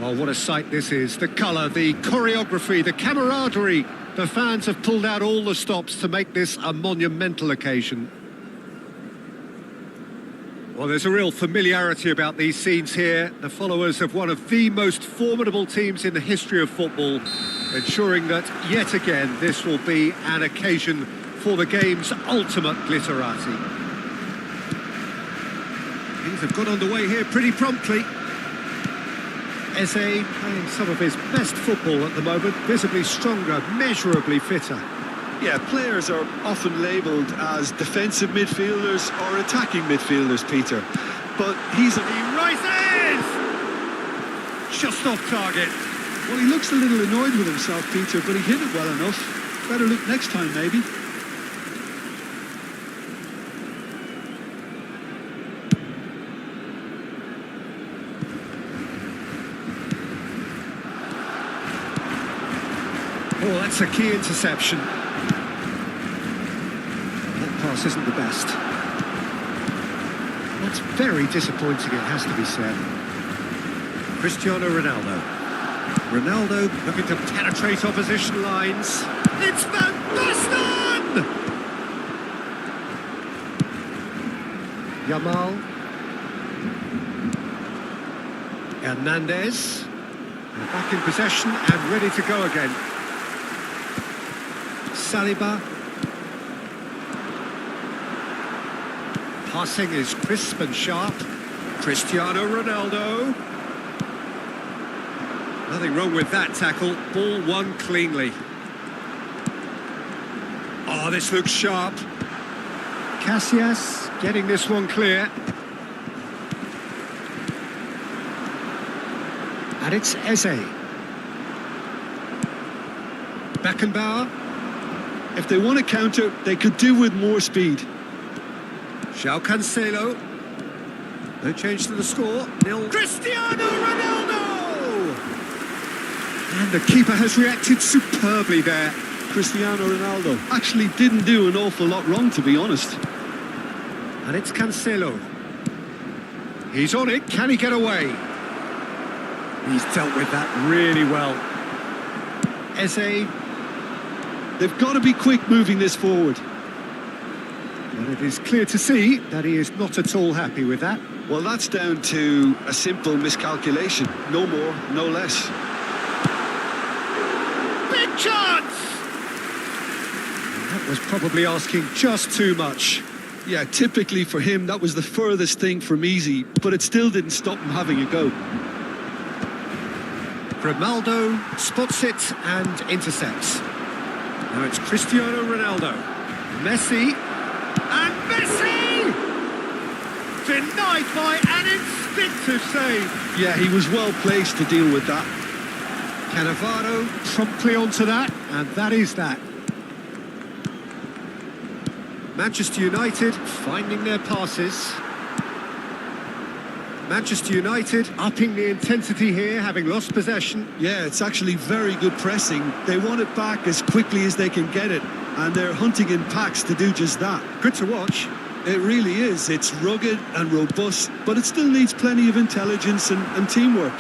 Oh, what a sight this is. The colour, the choreography, the camaraderie. The fans have pulled out all the stops to make this a monumental occasion. Well, there's a real familiarity about these scenes here. The followers of one of the most formidable teams in the history of football, ensuring that, yet again, this will be an occasion for the game's ultimate glitterati. Things have got underway here pretty promptly. Eze playing some of his best football at the moment, visibly stronger, measurably fitter. Yeah, players are often labelled as defensive midfielders or attacking midfielders, Peter. But he rises! Just off target. Well, he looks a little annoyed with himself, Peter, but he hit it well enough. Better look next time, maybe. Oh, that's a key interception. That pass isn't the best. That's very disappointing, it has to be said. Cristiano Ronaldo. Ronaldo looking to penetrate opposition lines. It's Van Basten! Yamal. Hernandez. They're back in possession and ready to go again. Saliba. Passing is crisp and sharp. Cristiano Ronaldo. Nothing wrong with that tackle. Ball won cleanly. Oh, this looks sharp. Casillas getting this one clear. And it's Eze. Beckenbauer. If they want to counter, they could do with more speed. João Cancelo. No change to the score. Nil. Cristiano Ronaldo! And the keeper has reacted superbly there. Cristiano Ronaldo actually didn't do an awful lot wrong, to be honest. And it's Cancelo. He's on it. Can he get away? He's dealt with that really well. Eze. They've got to be quick moving this forward. And it is clear to see that he is not at all happy with that. Well, that's down to a simple miscalculation. No more, no less. Big chance! And that was probably asking just too much. Yeah, typically for him, that was the furthest thing from easy, but it still didn't stop him having a go. Ronaldo spots it and intercepts. Now it's Cristiano Ronaldo. Messi. And Messi! Denied by an instinctive save. Yeah, he was well placed to deal with that. Cannavaro promptly onto that, and that is that. Manchester United finding their passes. Manchester United upping the intensity here, having lost possession. Yeah, it's actually very good pressing. They want it back as quickly as they can get it, and they're hunting in packs to do just that. Good to watch. It really is. It's rugged and robust, but it still needs plenty of intelligence and teamwork.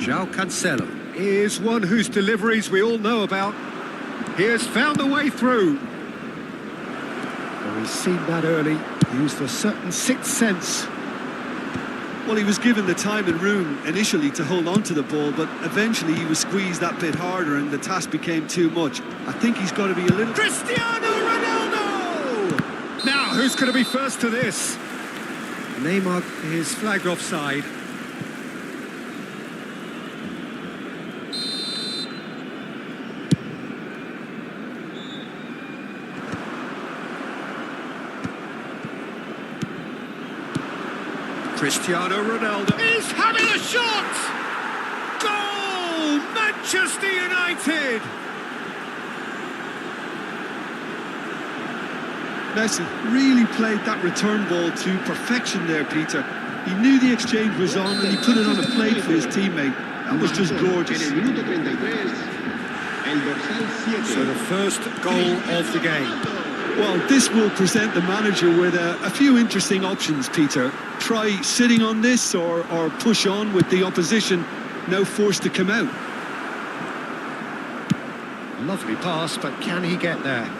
João Cancelo is one whose deliveries we all know about. He has found a way through. Well, he's seen that early. Used a certain sixth sense. Well, he was given the time and room initially to hold on to the ball, but eventually he was squeezed that bit harder and the task became too much. I think he's got to be a little... Cristiano Ronaldo! Now, who's going to be first to this? Neymar is flagged offside. Cristiano Ronaldo is having a shot! Goal! Manchester United! Messi really played that return ball to perfection there, Peter. He knew the exchange was on and he put it on a plate for his teammate. That was just gorgeous. So the first goal of the game. Well, this will present the manager with a few interesting options, Peter. Try sitting on this or push on with the opposition now forced to come out. Lovely pass, but can he get there?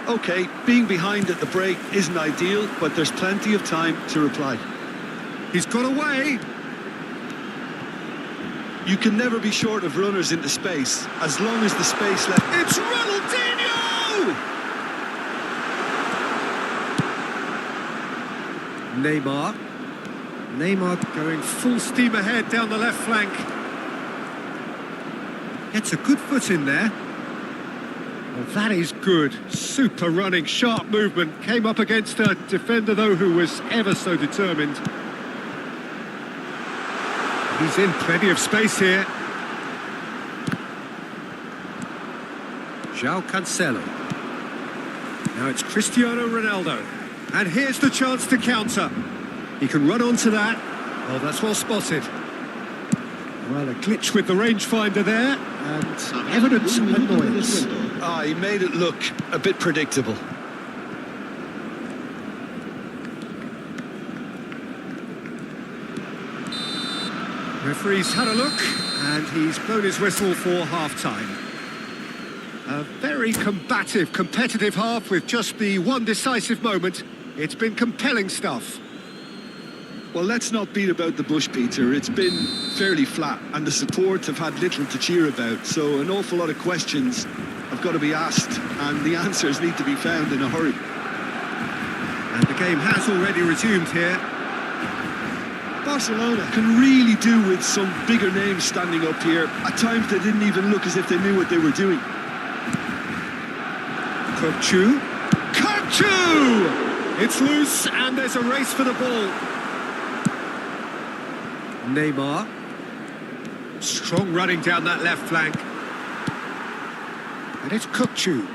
OK, being behind at the break isn't ideal, but there's plenty of time to reply. He's got away. You can never be short of runners into space, as long as the space left... It's Ronaldinho! Neymar going full steam ahead down the left flank. Gets a good foot in there. Well, that is good. Super running, sharp movement. Came up against a defender, though, who was ever so determined. He's in plenty of space here. João Cancelo. Now it's Cristiano Ronaldo. And here's the chance to counter. He can run onto that. Oh, that's well spotted. Well, a glitch with the rangefinder there, and evidence of annoyance. He made it look a bit predictable. Referee's had a look, and he's blown his whistle for half-time. A very combative, competitive half with just the one decisive moment. It's been compelling stuff. Well, let's not beat about the bush, Peter. It's been fairly flat, and the support have had little to cheer about, so an awful lot of questions have got to be asked, and the answers need to be found in a hurry. And the game has already resumed here. Barcelona can really do with some bigger names standing up here. At times they didn't even look as if they knew what they were doing. Cocu! It's loose, and there's a race for the ball. Neymar. Strong running down that left flank. And it's Cocu.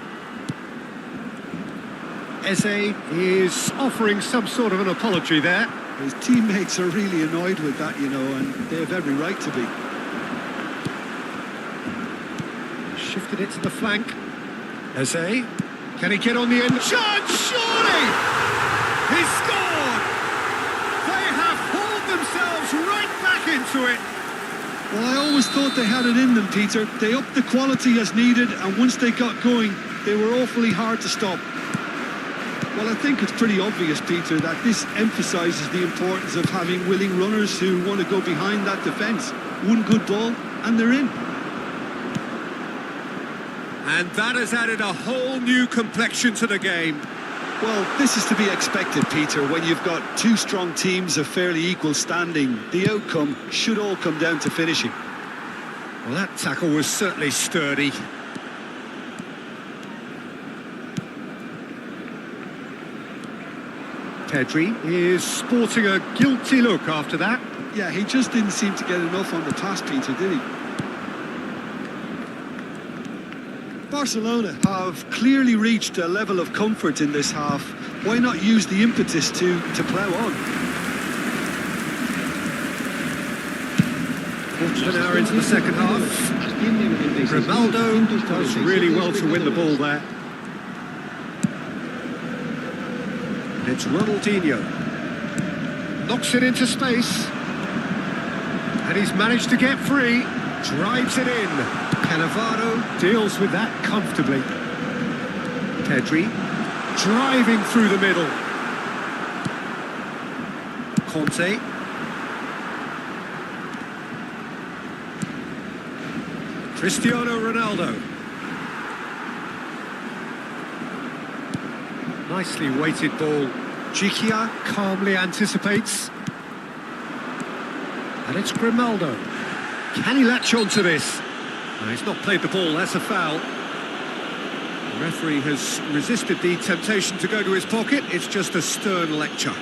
Eze is offering some sort of an apology there. His teammates are really annoyed with that, you know, and they have every right to be. Shifted it to the flank. Eze. Can he get on the end? Chance, surely! He scored! They have hauled themselves right back into it. Well, I always thought they had it in them, Peter. They upped the quality as needed, and once they got going, they were awfully hard to stop. Well, I think it's pretty obvious, Peter, that this emphasises the importance of having willing runners who want to go behind that defence. One good ball, and they're in. And that has added a whole new complexion to the game. Well, this is to be expected, Peter, when you've got two strong teams of fairly equal standing. The outcome should all come down to finishing. Well, that tackle was certainly sturdy. Pedri is sporting a guilty look after that. Yeah, he just didn't seem to get enough on the pass, Peter, did he? Barcelona have clearly reached a level of comfort in this half. Why not use the impetus to plough on? Quarter of an hour into the second half. Ronaldo does really well to win the ball there. It's Ronaldinho. Knocks it into space. And he's managed to get free. Drives it in. Cannavaro deals with that comfortably. Pedri driving through the middle. Conte. Cristiano Ronaldo. Nicely weighted ball. Gikia calmly anticipates. And it's Grimaldo. Can he latch onto this? No, he's not played the ball, that's a foul. The referee has resisted the temptation to go to his pocket. It's just a stern lecture.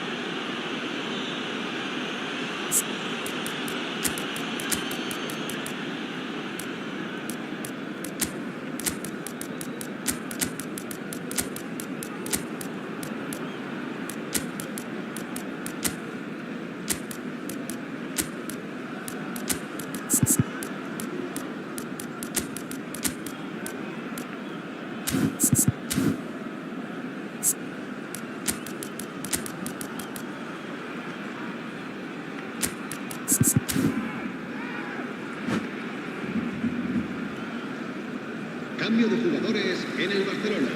cambio de jugadores en el Barcelona.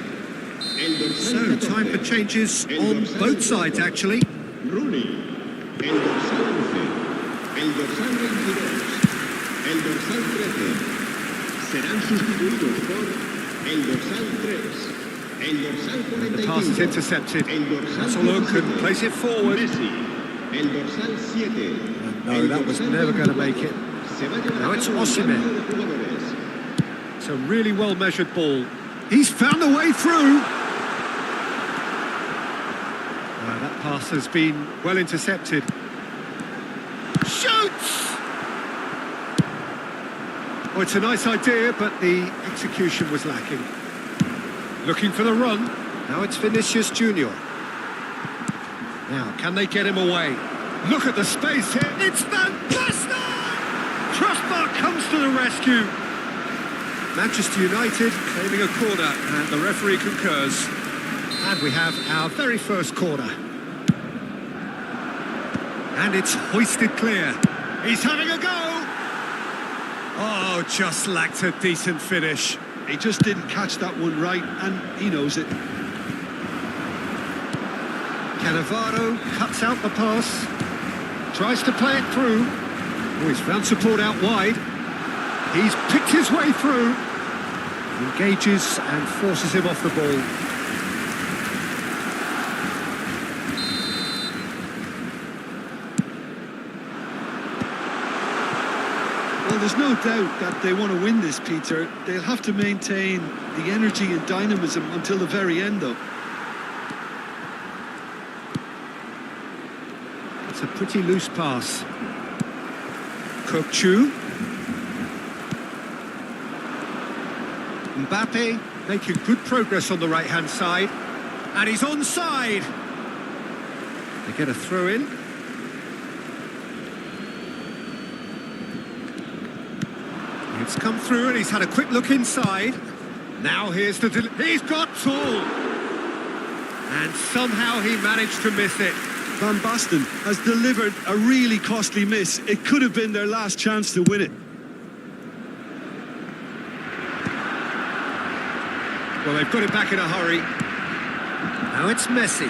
El dorsal So, time for 14, changes el on dorsal both sides, 4, actually. Rooney. El dorsal 11, el dorsal 22, el dorsal 13. Serán sustituidos por el dorsal 3, el dorsal The pass is 45, intercepted. el dorsal That's a look and 17, plays it forward. Messi. El dorsal 7. No, that was never going to make it. Se va a llevar Now a it's cabo el Osimhen. cambio de jugadores. It's a really well-measured ball. He's found a way through. That pass has been well intercepted. Shoots! Oh, it's a nice idea, but the execution was lacking. Looking for the run. Now it's Vinicius Junior. Now, can they get him away? Look at the space here. It's Van Basten! Crossbar comes to the rescue. Manchester United claiming a corner, and the referee concurs. And we have our very first corner. And it's hoisted clear. He's having a go. Oh, just lacked a decent finish. He just didn't catch that one right, and he knows it. Cannavaro cuts out the pass. Tries to play it through. Oh, he's found support out wide. He's picked his way through. Engages and forces him off the ball. Well, there's no doubt that they want to win this, Peter. They'll have to maintain the energy and dynamism until the very end, though. It's a pretty loose pass. Kokchu. Mbappe making good progress on the right-hand side. And he's onside. They get a throw in. It's come through and he's had a quick look inside. Now here's the... He's got tall. And somehow he managed to miss it. Van Basten has delivered a really costly miss. It could have been their last chance to win it. Well, they've got it back in a hurry. Now it's Messi.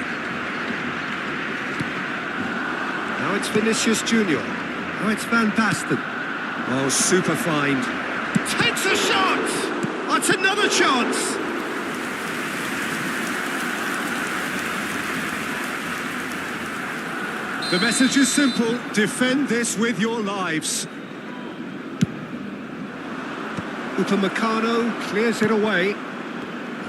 Now it's Vinicius Junior. Now it's Van Basten. Oh, super find. Takes a shot! That's another chance! The message is simple. Defend this with your lives. Upamecano clears it away.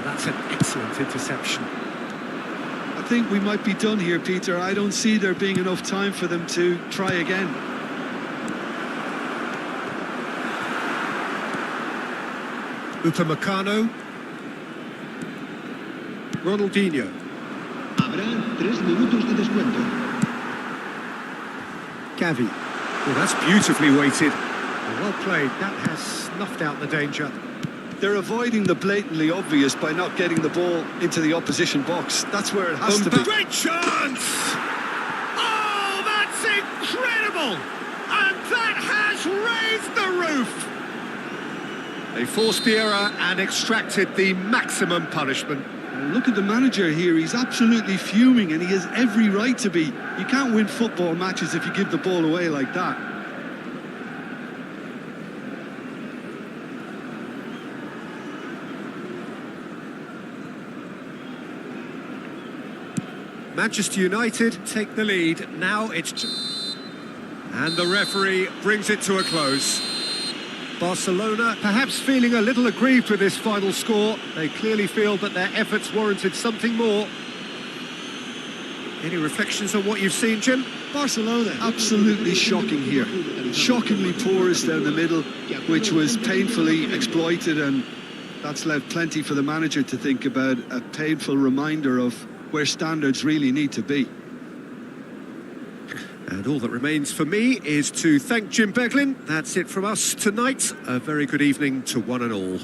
That's an excellent interception. I think we might be done here, Peter. I don't see there being enough time for them to try again. Upamecano. Ronaldinho. Habrá 3 minutos de descuento. Gavi. Well, that's beautifully weighted. Well played. That has snuffed out the danger. They're avoiding the blatantly obvious by not getting the ball into the opposition box. That's where it has to be. Great chance! Oh, that's incredible! And that has raised the roof! They forced the error and extracted the maximum punishment. Look at the manager here. He's absolutely fuming, and he has every right to be. You can't win football matches if you give the ball away like that. Manchester United take the lead. Now it's... And the referee brings it to a close. Barcelona perhaps feeling a little aggrieved with this final score. They clearly feel that their efforts warranted something more. Any reflections on what you've seen, Jim? Barcelona absolutely shocking here. Shockingly porous down the middle, which was painfully exploited, and that's left plenty for the manager to think about. A painful reminder of where standards really need to be. And all that remains for me is to thank Jim Beglin. That's it from us tonight. A very good evening to one and all.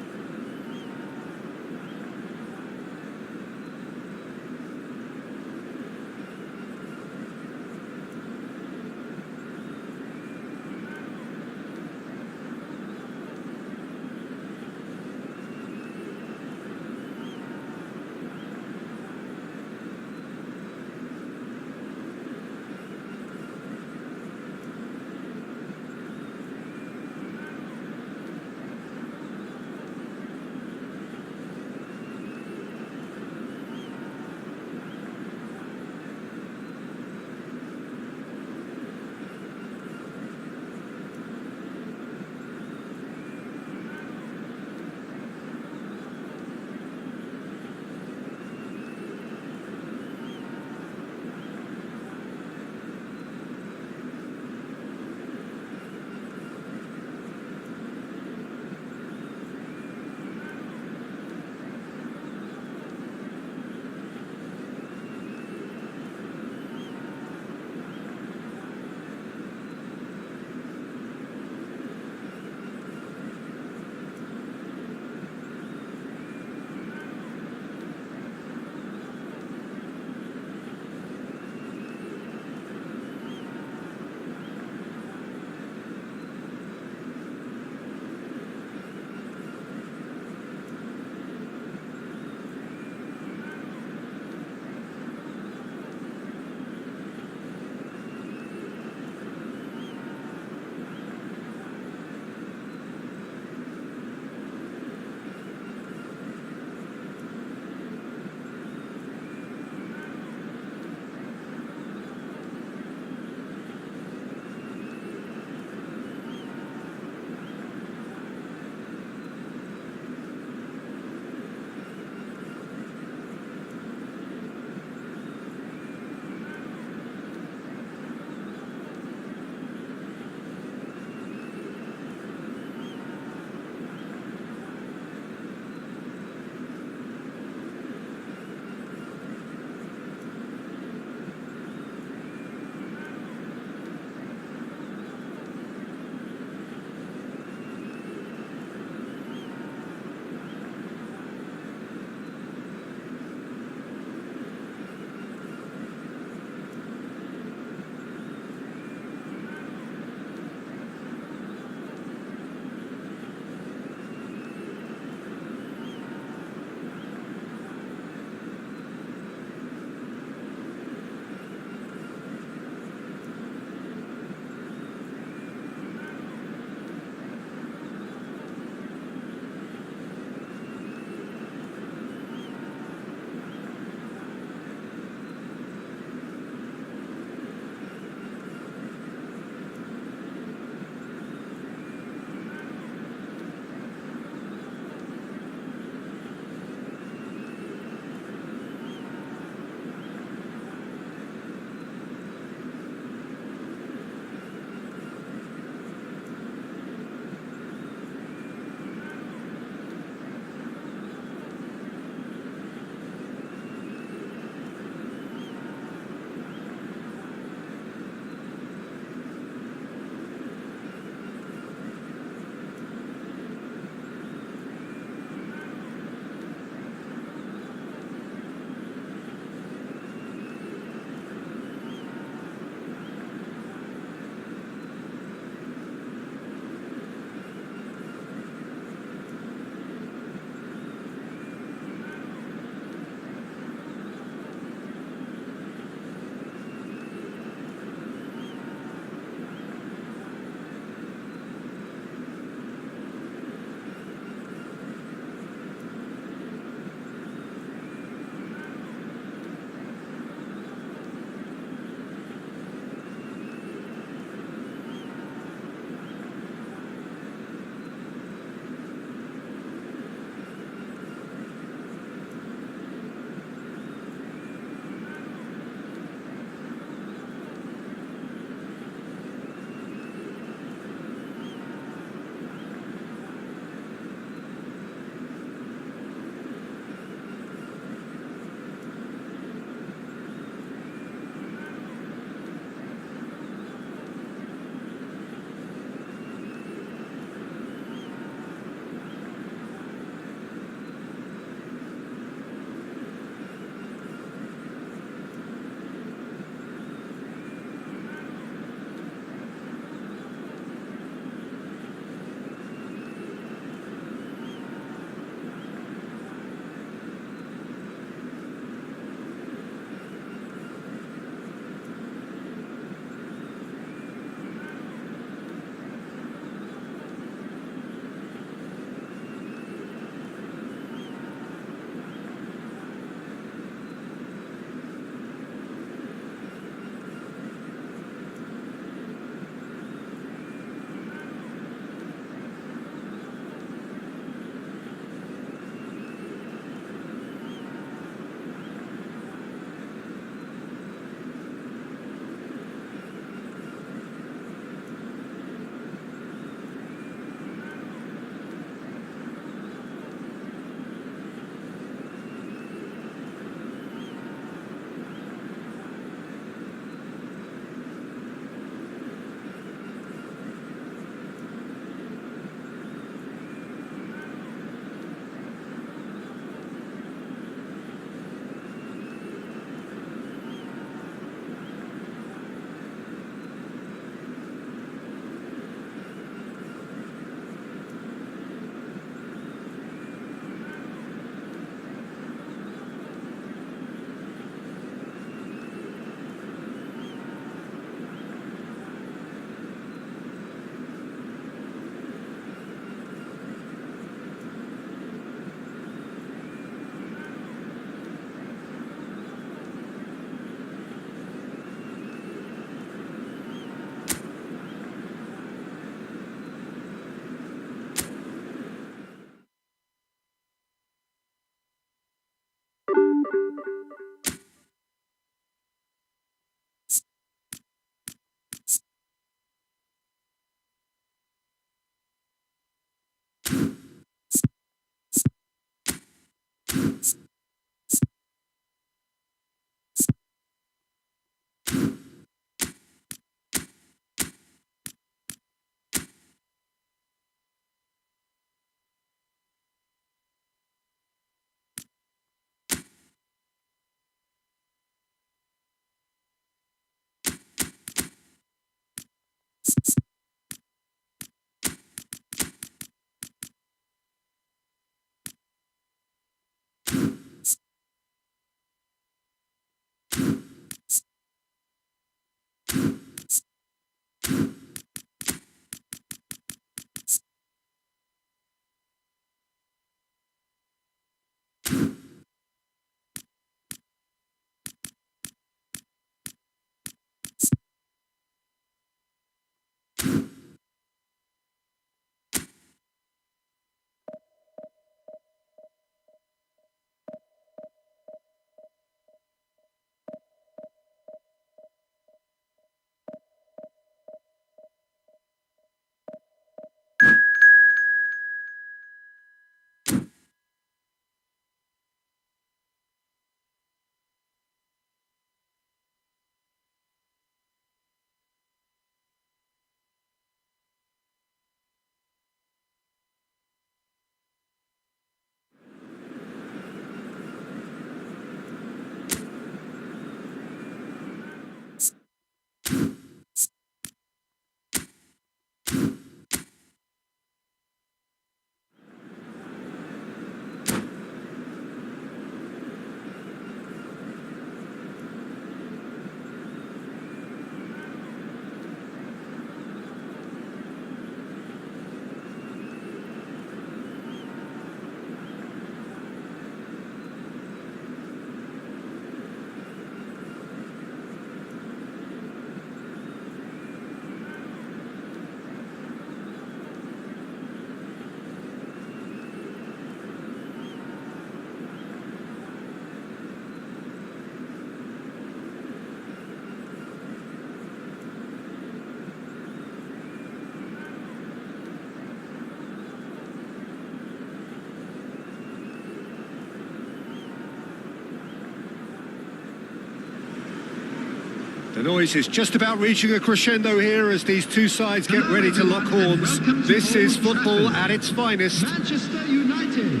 The noise is just about reaching a crescendo here as these two sides get ready to lock horns. This is football at its finest. Manchester United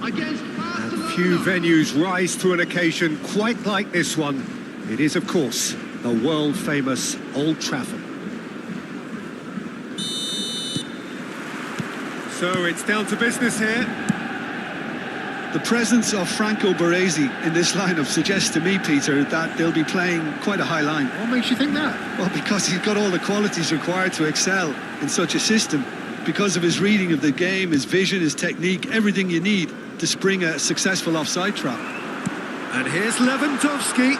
against Barcelona. Few venues rise to an occasion quite like this one. It is, of course, the world-famous Old Trafford. So it's down to business here. The presence of Franco Baresi in this lineup suggests to me, Peter, that they'll be playing quite a high line. What makes you think that? Well, because he's got all the qualities required to excel in such a system. Because of his reading of the game, his vision, his technique, everything you need to spring a successful offside trap. And here's Lewandowski.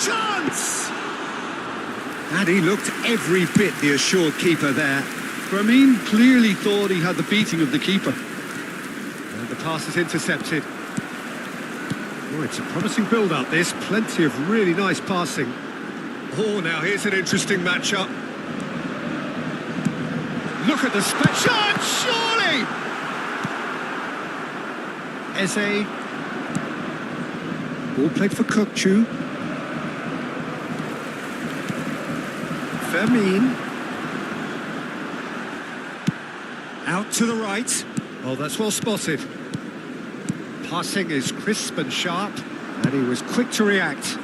Chance! And he looked every bit the assured keeper there. Firmino clearly thought he had the beating of the keeper. And the pass is intercepted. Oh, it's a promising build-up, this. Plenty of really nice passing. Oh, now here's an interesting matchup. Look at the shot, surely! Eze. Ball played for Kukçu. Firmino. Out to the right. Oh, that's well spotted. Passing is crisp and sharp, and he was quick to react.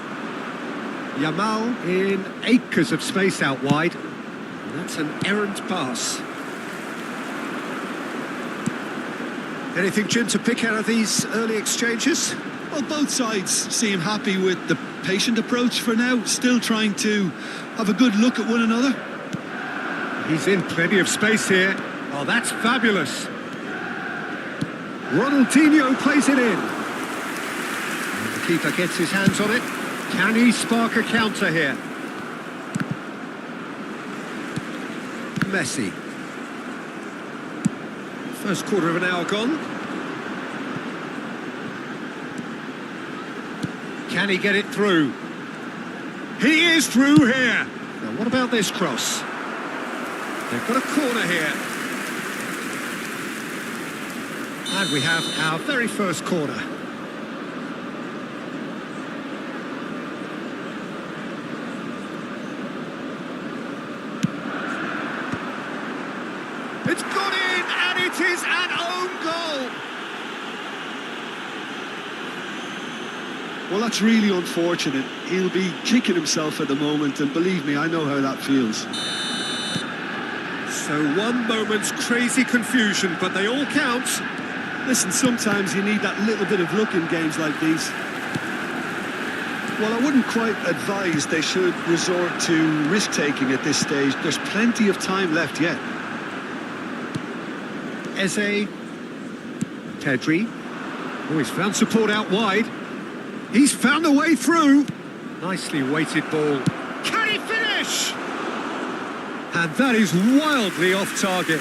Yamal in acres of space out wide. And that's an errant pass. Anything, Jim, to pick out of these early exchanges? Well, both sides seem happy with the patient approach for now, still trying to have a good look at one another. He's in plenty of space here. Oh, that's fabulous. Ronaldinho plays it in. And the keeper gets his hands on it. Can he spark a counter here? Messi. First quarter of an hour gone. Can he get it through? He is through here. Now, what about this cross? They've got a corner here. And we have our very first corner. It's gone in, and it is an own goal. Well, that's really unfortunate. He'll be kicking himself at the moment, and believe me, I know how that feels. So one moment's crazy confusion, but they all count. Listen, sometimes you need that little bit of luck in games like these. Well, I wouldn't quite advise they should resort to risk-taking at this stage. There's plenty of time left yet. Eze. Pedri. Oh, he's found support out wide. He's found a way through. Nicely weighted ball. Can he finish? And that is wildly off target.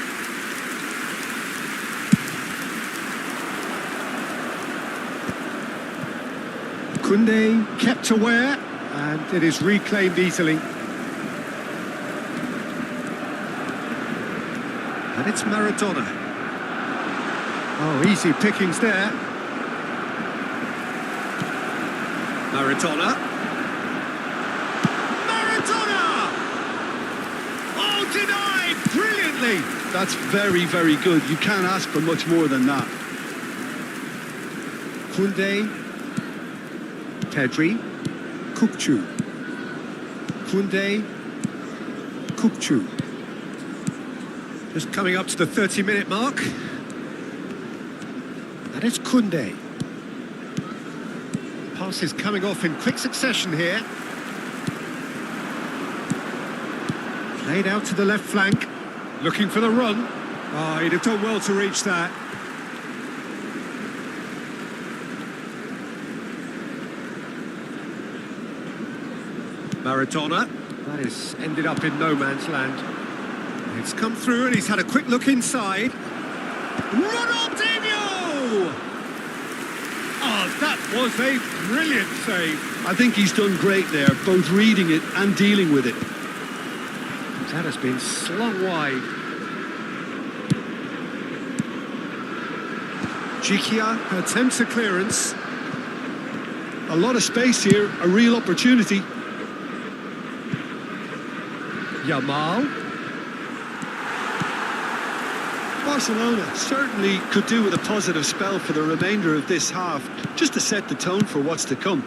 Koundé kept aware, and it is reclaimed easily. And it's Maradona. Oh, easy pickings there. Maradona. Maradona! Oh, denied brilliantly. That's very, very good. You can't ask for much more than that. Koundé. Pedri. Kukçu. Koundé. Kukçu. Just coming up to the 30-minute mark. And it's Koundé. Pass is coming off in quick succession here. Played out to the left flank. Looking for the run. Oh, he'd have done well to reach that. Maradona. That is ended up in no man's land. It's come through and he's had a quick look inside. Ronaldinho! Oh, that was a brilliant save. I think he's done great there, both reading it and dealing with it. That has been slung wide. Jikia attempts a clearance. A lot of space here, a real opportunity. Yamal. Barcelona certainly could do with a positive spell for the remainder of this half, just to set the tone for what's to come.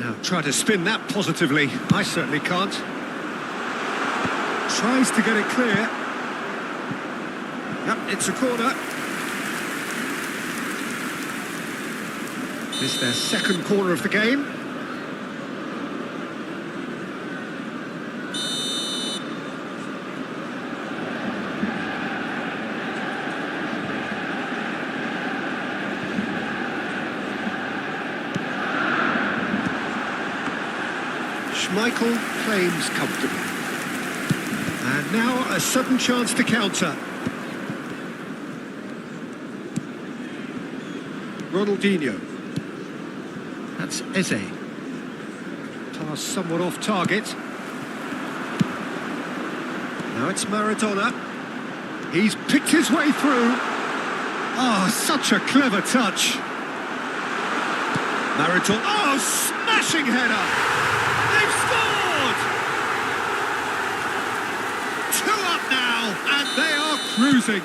Now try to spin that positively. I certainly can't. Tries to get it clear. Yep, it's a corner. This is their second corner of the game. Schmeichel claims comfortably. And now a sudden chance to counter. Ronaldinho. That's Eze. Pass somewhat off target. Now it's Maradona. He's picked his way through. Oh, such a clever touch. Maradona. Oh, smashing header. They've scored! 2 up now, and they are cruising.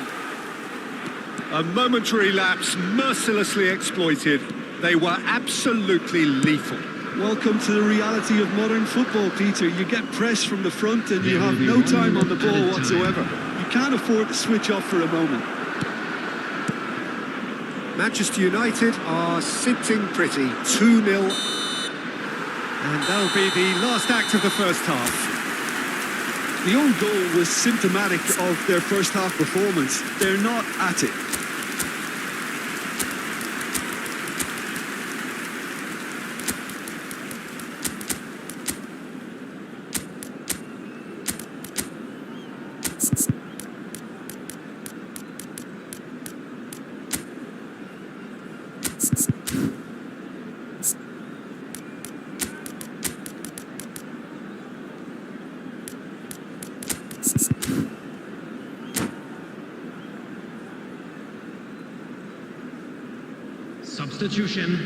A momentary lapse mercilessly exploited. They were absolutely lethal. Welcome to the reality of modern football, Peter. You get pressed from the front and you have no time on the ball whatsoever. You can't afford to switch off for a moment. Manchester United are sitting pretty, 2-0. And that'll be the last act of the first half. The own goal was symptomatic of their first half performance. They're not at it. Substitution.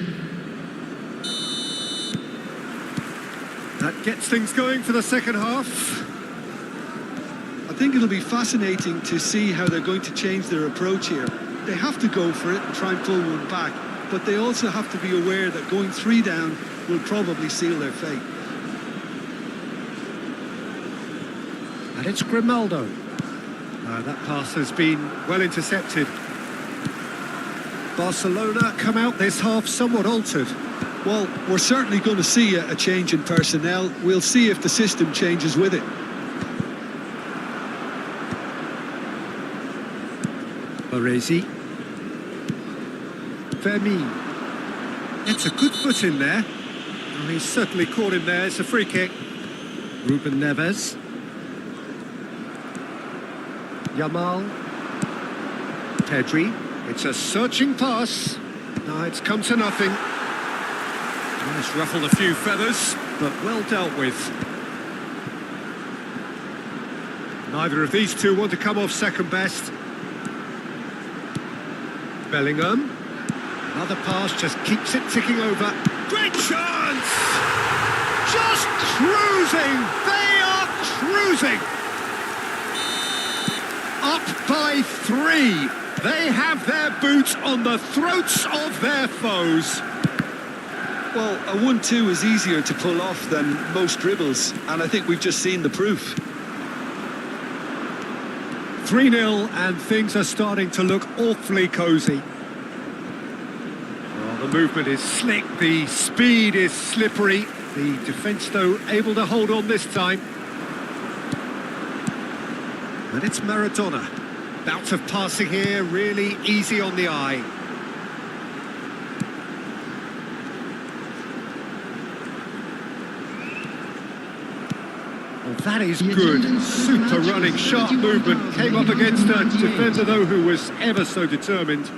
That gets things going for the second half. I think it'll be fascinating to see how they're going to change their approach here. They have to go for it and try and pull one back, but they also have to be aware that going 3 down will probably seal their fate. And it's Grimaldo. That pass has been well intercepted. Barcelona come out this half somewhat altered. Well, we're certainly going to see a change in personnel. We'll see if the system changes with it. Baresi. Fermin. It's a good foot in there. Oh, he's certainly caught him there. It's a free kick. Ruben Neves. Yamal. Pedri. It's a searching pass. No, it's come to nothing. Well, it's ruffled a few feathers, but well dealt with. Neither of these two want to come off second best. Bellingham. Another pass just keeps it ticking over. Great chance! Just cruising! They are cruising! Up by 3. They have their boots on the throats of their foes. Well, a 1-2 is easier to pull off than most dribbles, and I think we've just seen the proof. 3-0, and things are starting to look awfully cosy. Well, the movement is slick, the speed is slippery. The defence, though, able to hold on this time. And it's Maradona. Bout of passing here, really easy on the eye. Well, that is good. Super running, sharp movement. Came up against a defender, though, who was ever so determined.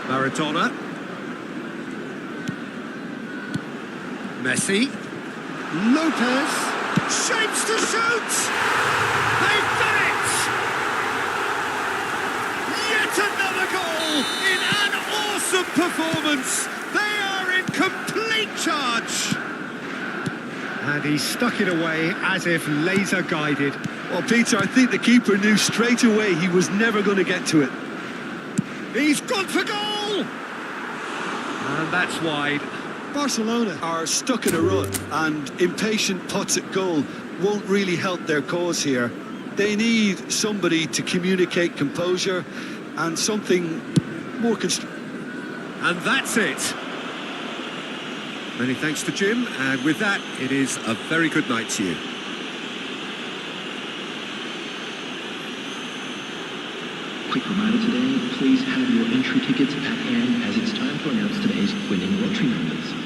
Maradona. Messi. Lopez. Shapes to shoot! They've done it! Yet another goal! goal in an awesome performance. They are in complete charge. And he stuck it away as if laser guided. Well, Peter, I think the keeper knew straight away he was never going to get to it. He's gone for goal! And that's wide. Barcelona are stuck in a rut, and impatient putts at goal won't really help their cause here. They need somebody to communicate composure and something more constructive. And that's it. Many thanks to Jim, and with that, it is a very good night to you. Quick reminder today, please have your entry tickets at hand as it's time to announce today's winning lottery numbers.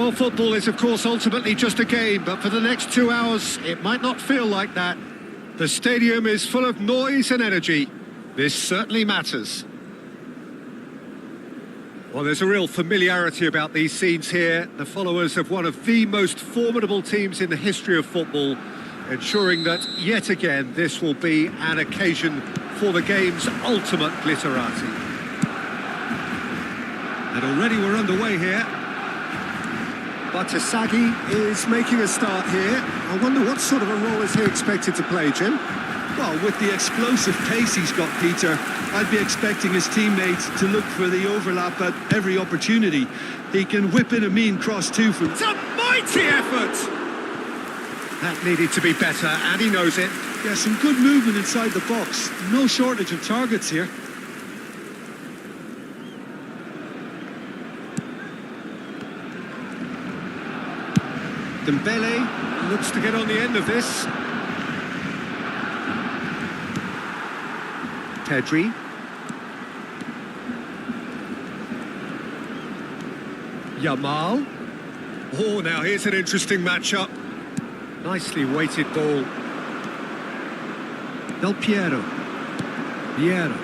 Well, football is, of course, ultimately just a game, but for the next 2 hours, it might not feel like that. The stadium is full of noise and energy. This certainly matters. Well, there's a real familiarity about these scenes here. The followers of one of the most formidable teams in the history of football, ensuring that, yet again, this will be an occasion for the game's ultimate glitterati. And already we're underway here. Batasagi is making a start here. I wonder what sort of a role is he expected to play, Jim? Well, with the explosive pace he's got, Peter, I'd be expecting his teammates to look for the overlap at every opportunity. He can whip in a mean cross too from... It's a mighty effort! That needed to be better, and he knows it. Yeah, some good movement inside the box. No shortage of targets here. Dembele looks to get on the end of this. Pedri. Yamal. Oh, now here's an interesting matchup. Nicely weighted ball. Del Piero. Vieira.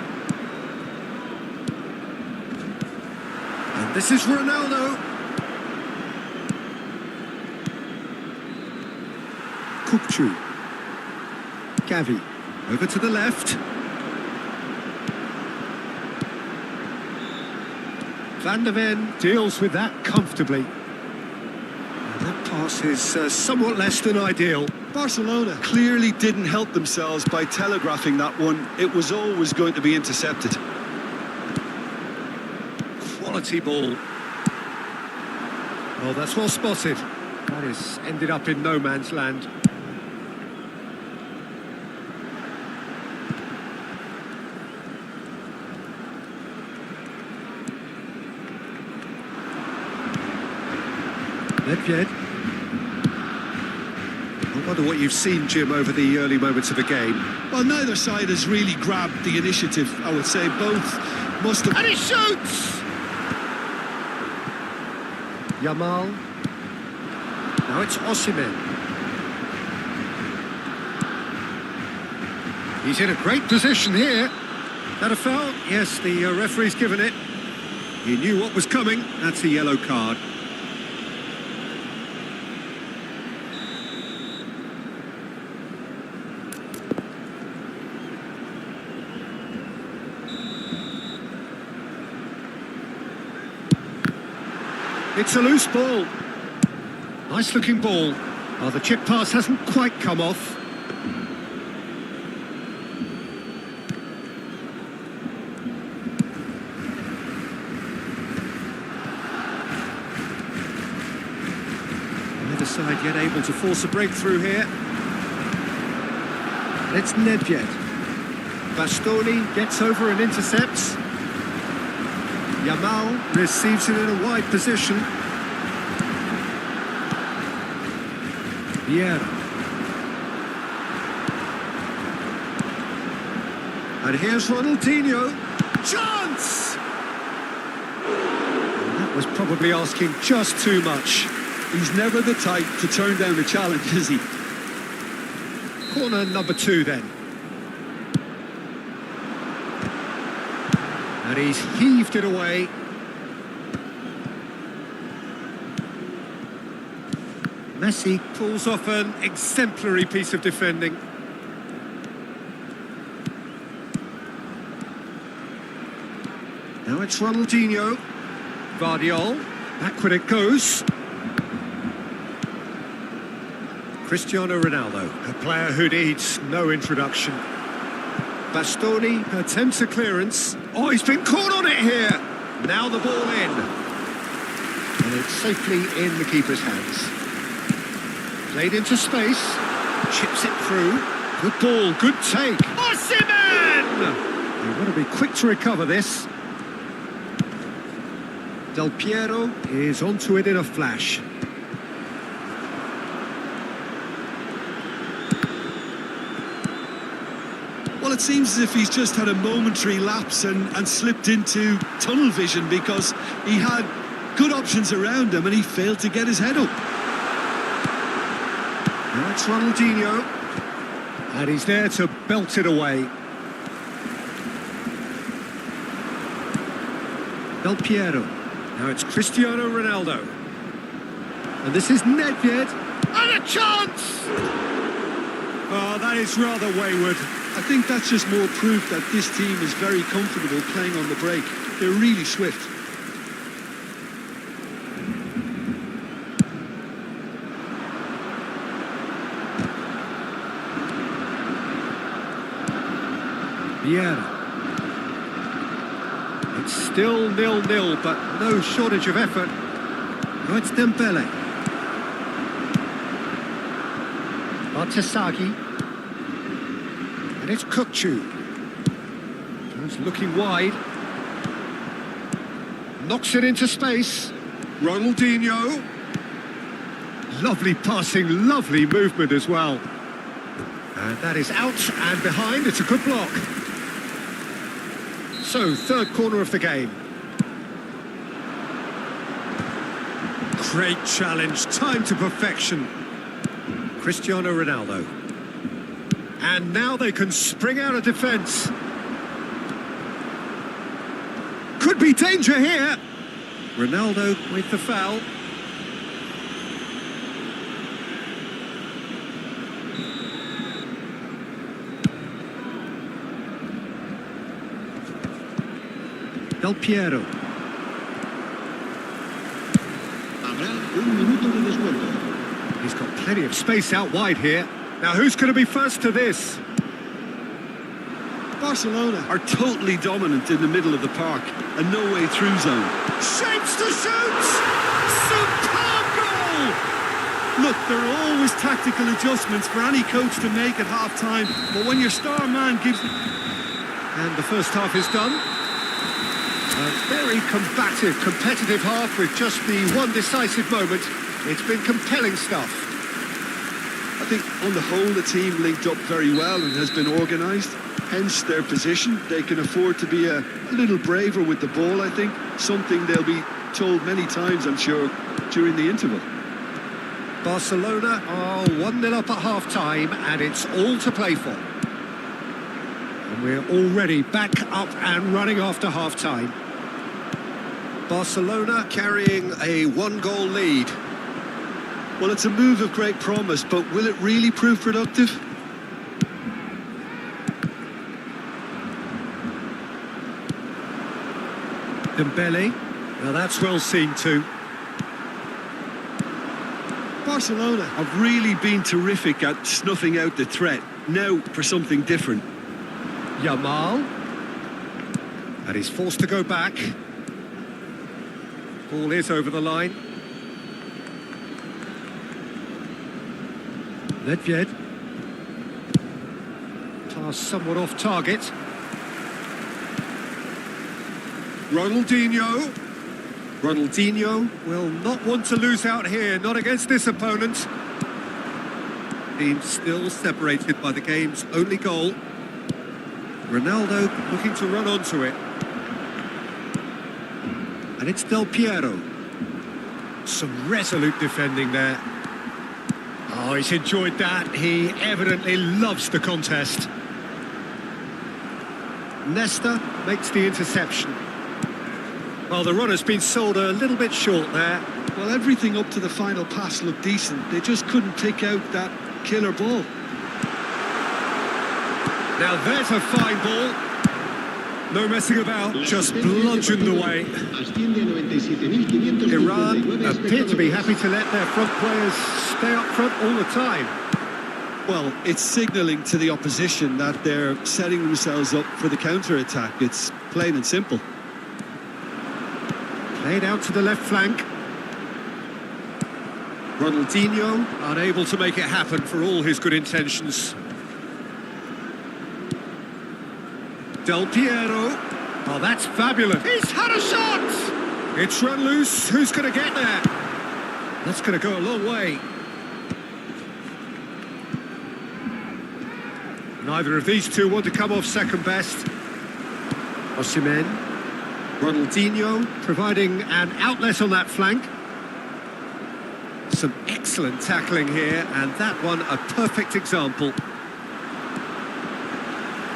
And this is Ronaldo. Kukçu. Gavi. Over to the left. Van der Ven deals with that comfortably. And that pass is somewhat less than ideal. Barcelona clearly didn't help themselves by telegraphing that one. It was always going to be intercepted. Quality ball. Oh, that's well spotted. That is ended up in no man's land. Nedved. I wonder what you've seen, Jim, over the early moments of the game. Well, neither side has really grabbed the initiative, I would say. Both must have... And he shoots! Yamal. Now it's Osimhen. He's in a great position here. That a foul? Yes, the referee's given it. He knew what was coming. That's a yellow card. It's a loose ball. Nice looking ball. Oh, the chip pass hasn't quite come off. Neither side yet able to force a breakthrough here. It's Nedved. Bastoni gets over and intercepts. Yamal receives it in a wide position. Vieira. And here's Ronaldinho. Chance! And that was probably asking just too much. He's never the type to turn down a challenge, is he? Corner number 2 then. And he's heaved it away. Messi pulls off an exemplary piece of defending. Now it's Ronaldinho. Guardiola. Backward it goes. Cristiano Ronaldo, a player who needs no introduction. Bastoni attempts a clearance. Oh, he's been caught on it here. Now the ball in. And it's safely in the keeper's hands. Played into space. Chips it through. Good ball, good take. Osimhen! They want to be quick to recover this. Del Piero is onto it in a flash. Well, it seems as if he's just had a momentary lapse and slipped into tunnel vision, because he had good options around him and he failed to get his head up. That's Ronaldinho. And he's there to belt it away. Del Piero. Now it's Cristiano Ronaldo. And this is Nedved. And a chance! Oh, that is rather wayward. I think that's just more proof that this team is very comfortable playing on the break. They're really swift. Vieira. It's still 0-0, but no shortage of effort. Now it's Dembele. Artesagi. And it's Kukçu. He's looking wide. Knocks it into space. Ronaldinho. Lovely passing, lovely movement as well. And that is out and behind. It's a good block. So, third corner of the game. Great challenge, time to perfection. Cristiano Ronaldo. And now they can spring out of defence. Could be danger here. Ronaldo with the foul. Del Piero. Habrá un minuto de descuento. He's got plenty of space out wide here. Now who's going to be first to this? Barcelona are totally dominant in the middle of the park. A no-way through zone. Shapes to shoot! Superb goal! Look, there are always tactical adjustments for any coach to make at half-time, but when your star man gives... And the first half is done. A very combative, competitive half with just the one decisive moment. It's been compelling stuff. I think on the whole the team linked up very well and has been organised. Hence their position. They can afford to be a little braver with the ball, I think. Something they'll be told many times, I'm sure, during the interval. Barcelona are 1-0 up at half-time and it's all to play for. And we're already back up and running after half-time. Barcelona carrying a one-goal lead. Well, it's a move of great promise, but will it really prove productive? Dembele. Now that's well seen too. Barcelona have really been terrific at snuffing out the threat. Now for something different. Yamal. And he's forced to go back. Ball is over the line. Nedved. Pass somewhat off target. Ronaldinho. Ronaldinho will not want to lose out here, not against this opponent. Team still separated by the game's only goal. Ronaldo looking to run onto it. And it's Del Piero. Some resolute defending there. Oh, he's enjoyed that. He evidently loves the contest. Nesta makes the interception. Well, the run has been sold a little bit short there. Well, everything up to the final pass looked decent. They just couldn't pick out that killer ball. Now there's a fine ball. No messing about, just bludgeoned away. Iran appear to be happy to let their front players stay up front all the time. Well, it's signalling to the opposition that they're setting themselves up for the counter-attack. It's plain and simple. Played out to the left flank. Ronaldinho unable to make it happen for all his good intentions. Del Piero. Oh, that's fabulous. He's had a shot! It's run loose. Who's going to get there? That's going to go a long way. Neither of these two want to come off second best. Osimhen. Ronaldinho providing an outlet on that flank. Some excellent tackling here, and that one a perfect example.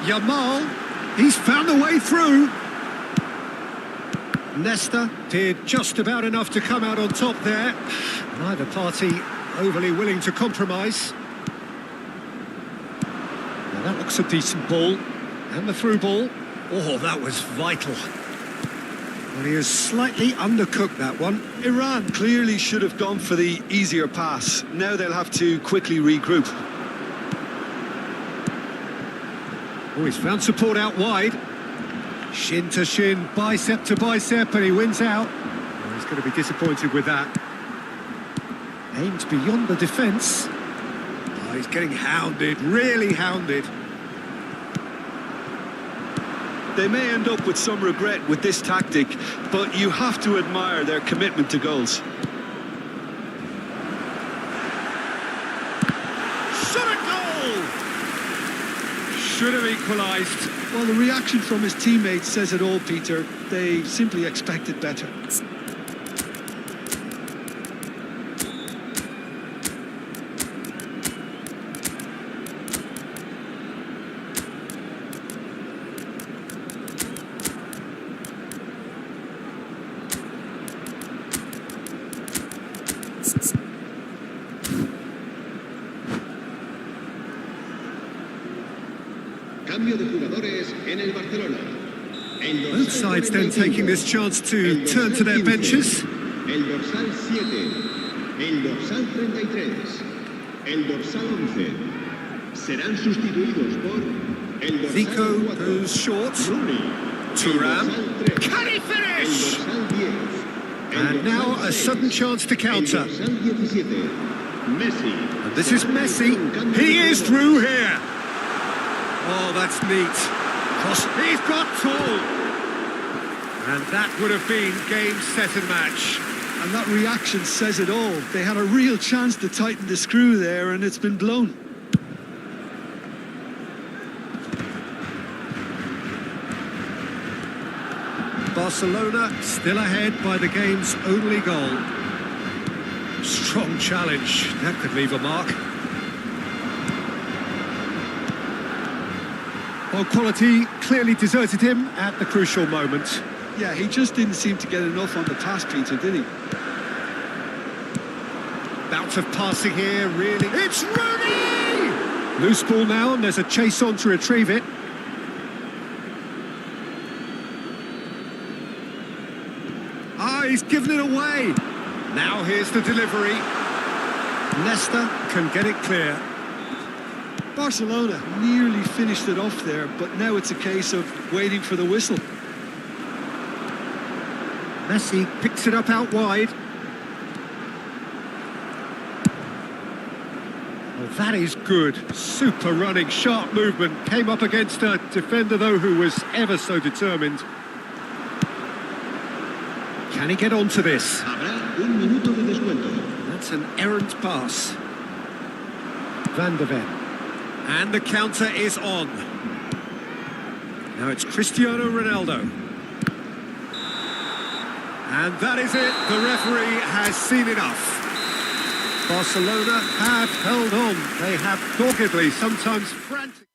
Yamal, he's found a way through. Nesta did just about enough to come out on top there. Neither party overly willing to compromise. Now that looks a decent ball. And the through ball. Oh, that was vital. Well, he has slightly undercooked that one. Iran clearly should have gone for the easier pass. Now they'll have to quickly regroup. Oh, he's found support out wide. Shin to shin, bicep to bicep, and he wins out. Oh, he's going to be disappointed with that. Aimed beyond the defence. Oh, he's getting hounded, really hounded. They may end up with some regret with this tactic, but you have to admire their commitment to goals. Shot a goal! Should have equalised. Well, the reaction from his teammates says it all, Peter. They simply expected better. Cambio de jugadores en el Barcelona. Both sides then taking this chance to turn to their benches. El dorsal 7, el dorsal 33, el dorsal 11. Serán sustituidos por el dorsal Zico 4. goes short. Rooney. Thuram. El dorsal 3. Can he El finish? dorsal 10. And now a sudden chance to counter. El dorsal 17. Messi. And this is Messi. He is through here. Oh, that's neat. Cross. He's got tall. And that would have been game, set and match. And that reaction says it all. They had a real chance to tighten the screw there, and it's been blown. Barcelona still ahead by the game's only goal. Strong challenge. That could leave a mark. Well, quality clearly deserted him at the crucial moment. Yeah, he just didn't seem to get enough on the pass, Peter, did he? Bout of passing here, really. It's Rooney! Loose ball now, and there's a chase on to retrieve it. Ah, he's given it away. Now here's the delivery. Nesta can get it clear. Barcelona nearly finished it off there, but now it's a case of waiting for the whistle. Messi picks it up out wide. Well, that is good. Super running, sharp movement. Came up against a defender, though, who was ever so determined. Can he get onto this? Habrá un minuto de descuento. That's an errant pass. Van der Ven. And the counter is on. Now it's Cristiano Ronaldo. And that is it. The referee has seen enough. Barcelona have held on. They have doggedly, sometimes frantic.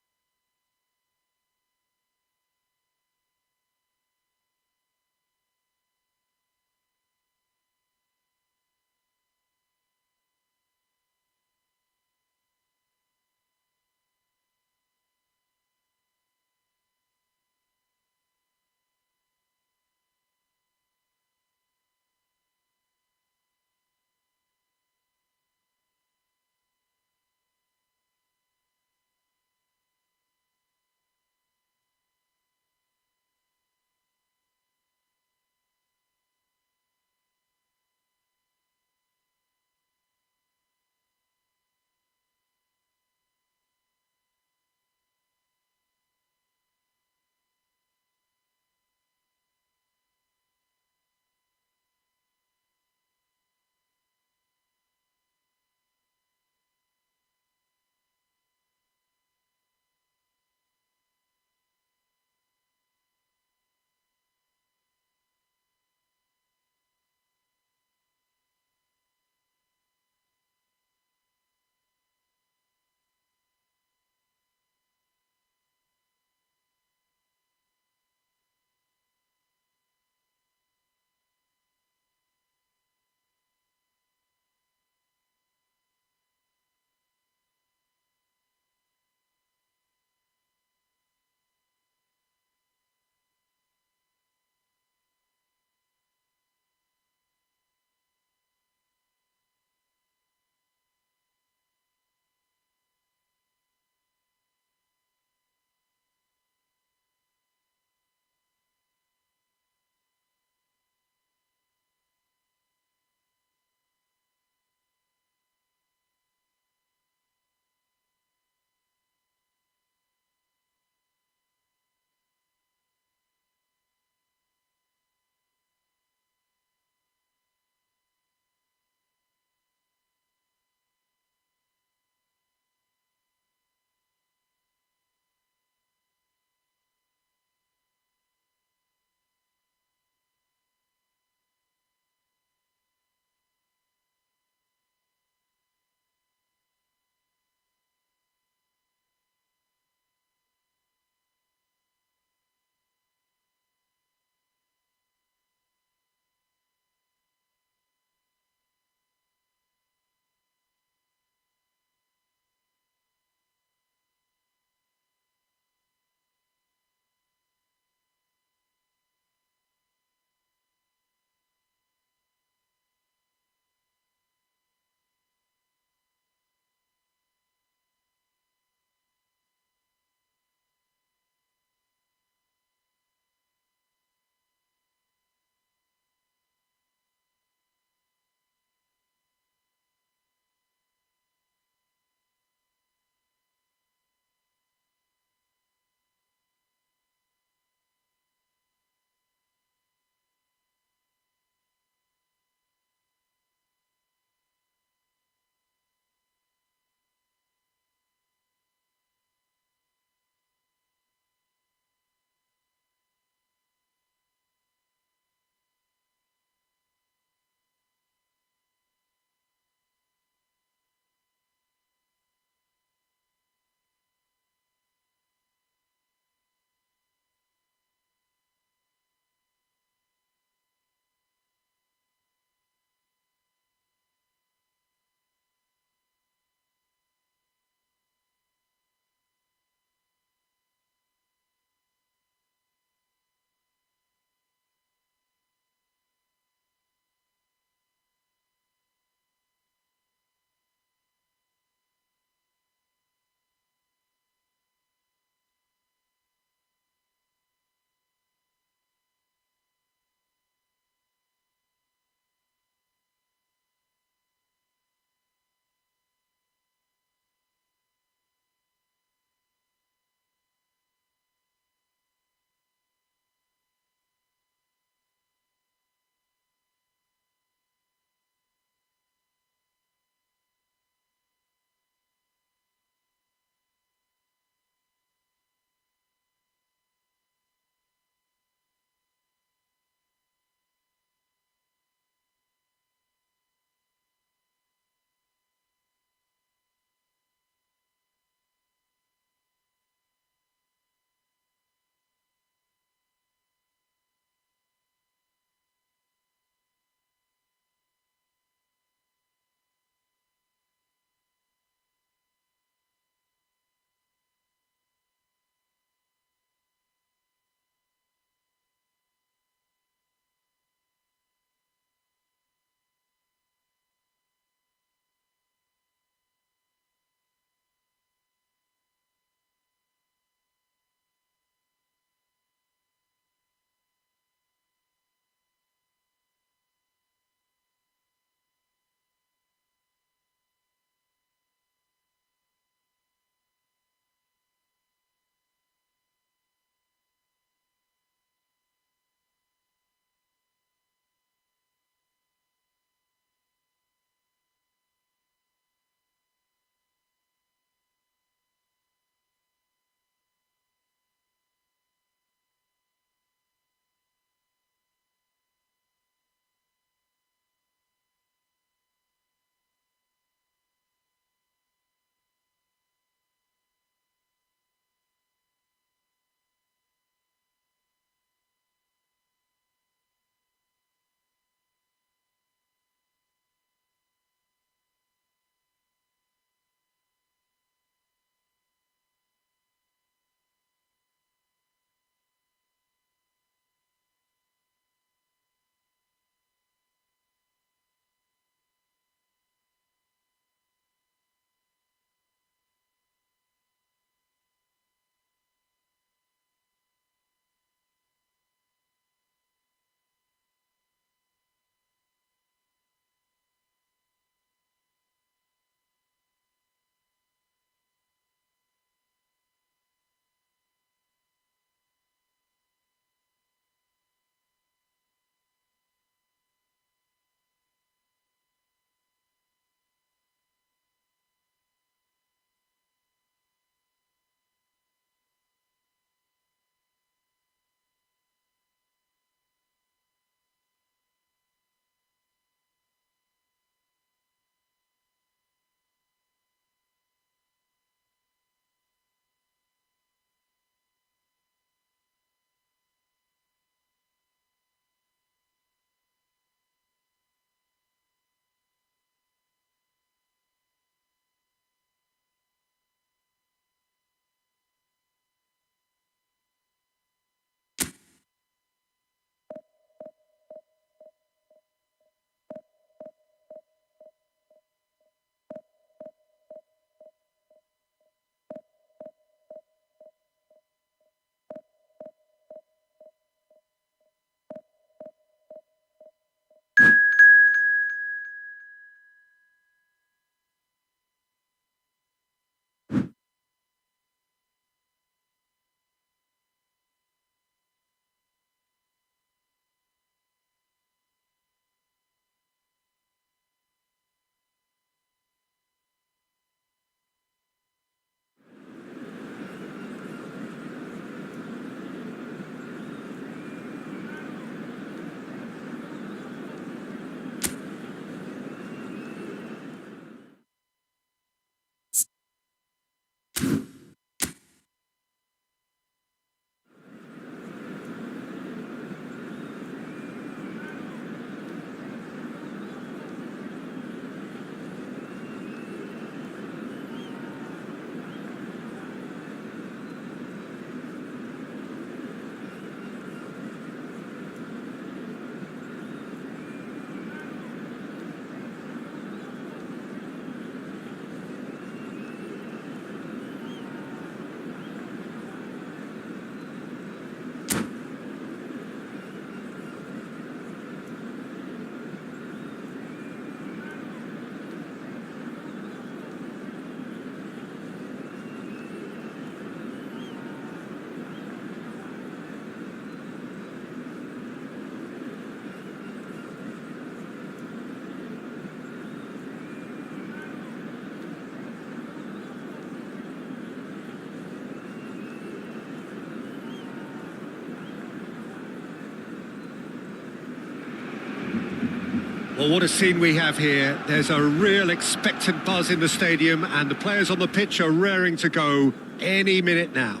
Well, what a scene we have here. There's a real expectant buzz in the stadium, and the players on the pitch are raring to go any minute now.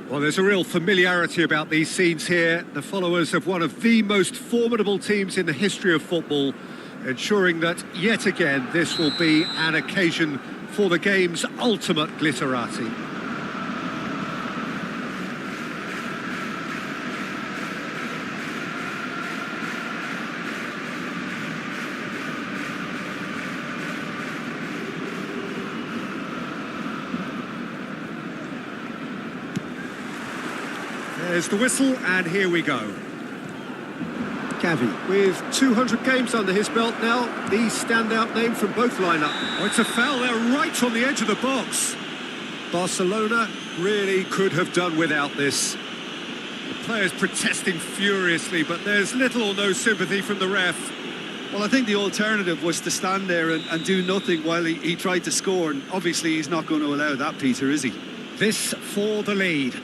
Well, there's a real familiarity about these scenes here. The followers of one of the most formidable teams in the history of football, ensuring that, yet again, this will be an occasion for the game's ultimate glitterati. There's the whistle, and here we go. Gavi, with 200 games under his belt now, the standout name from both lineup. Oh, it's a foul there right on the edge of the box. Barcelona really could have done without this. The players protesting furiously, but there's little or no sympathy from the ref. Well, I think the alternative was to stand there and do nothing while he tried to score, and obviously he's not going to allow that, Peter, is he? This for the lead.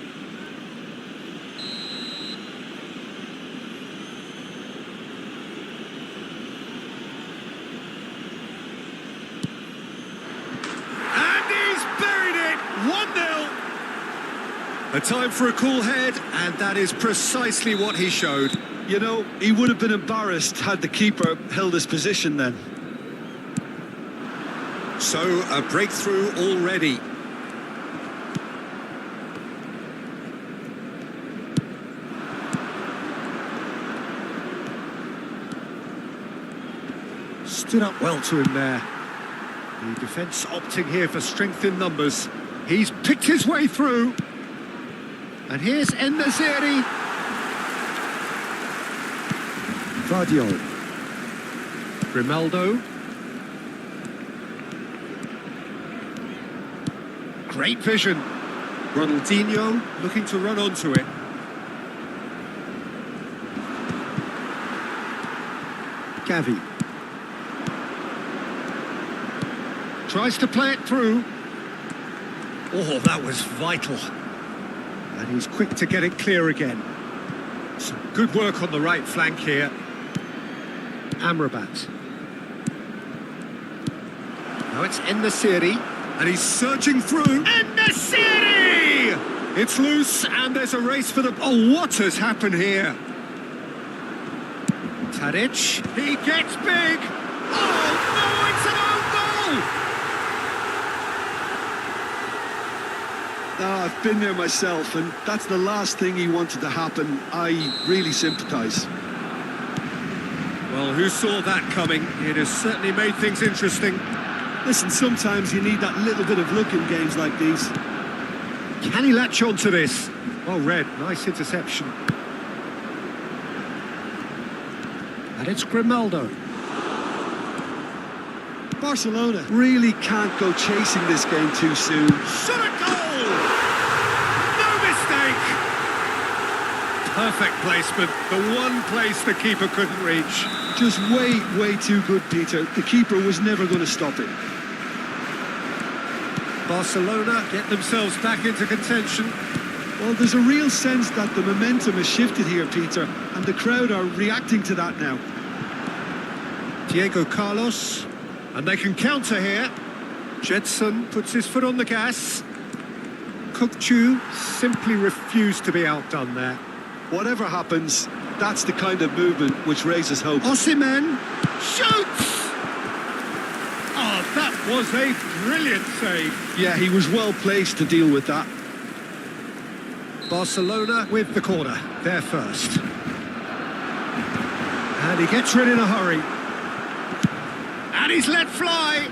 A time for a cool head, and that is precisely what he showed. You know, he would have been embarrassed had the keeper held his position then. So, a breakthrough already. Stood up well to him there. The defence opting here for strength in numbers. He's picked his way through. And here's En-Nesyri. Vardiol. Grimaldo. Great vision. Ronaldinho looking to run onto it. Gavi. Tries to play it through. Oh, that was vital. And he's quick to get it clear again. Some good work on the right flank here. Amrabat. Now it's En-Nesyri, and he's surging through. En-Nesyri! It's loose, and there's a race for the... Oh, what has happened here? Tadic, he gets big. Oh, no, it's an own goal! I've been there myself, and that's the last thing he wanted to happen. I really sympathise. Well, who saw that coming? It has certainly made things interesting. Listen, sometimes you need that little bit of luck in games like these. Can he latch on to this? Well read, nice interception. And it's Grimaldo. Barcelona really can't go chasing this game too soon. Shot a goal! No mistake! Perfect placement, the one place the keeper couldn't reach. Just way too good, Peter. The keeper was never going to stop it. Barcelona get themselves back into contention. Well, there's a real sense that the momentum has shifted here, Peter, and the crowd are reacting to that now. Diego Carlos, and they can counter here. Jetson puts his foot on the gas. Kukçu simply refused to be outdone there. Whatever happens, that's the kind of movement which raises hope. Osimhen shoots! Oh, that was a brilliant save. Yeah, he was well placed to deal with that. Barcelona with the corner, they're first. And he gets rid in a hurry. And he's let fly.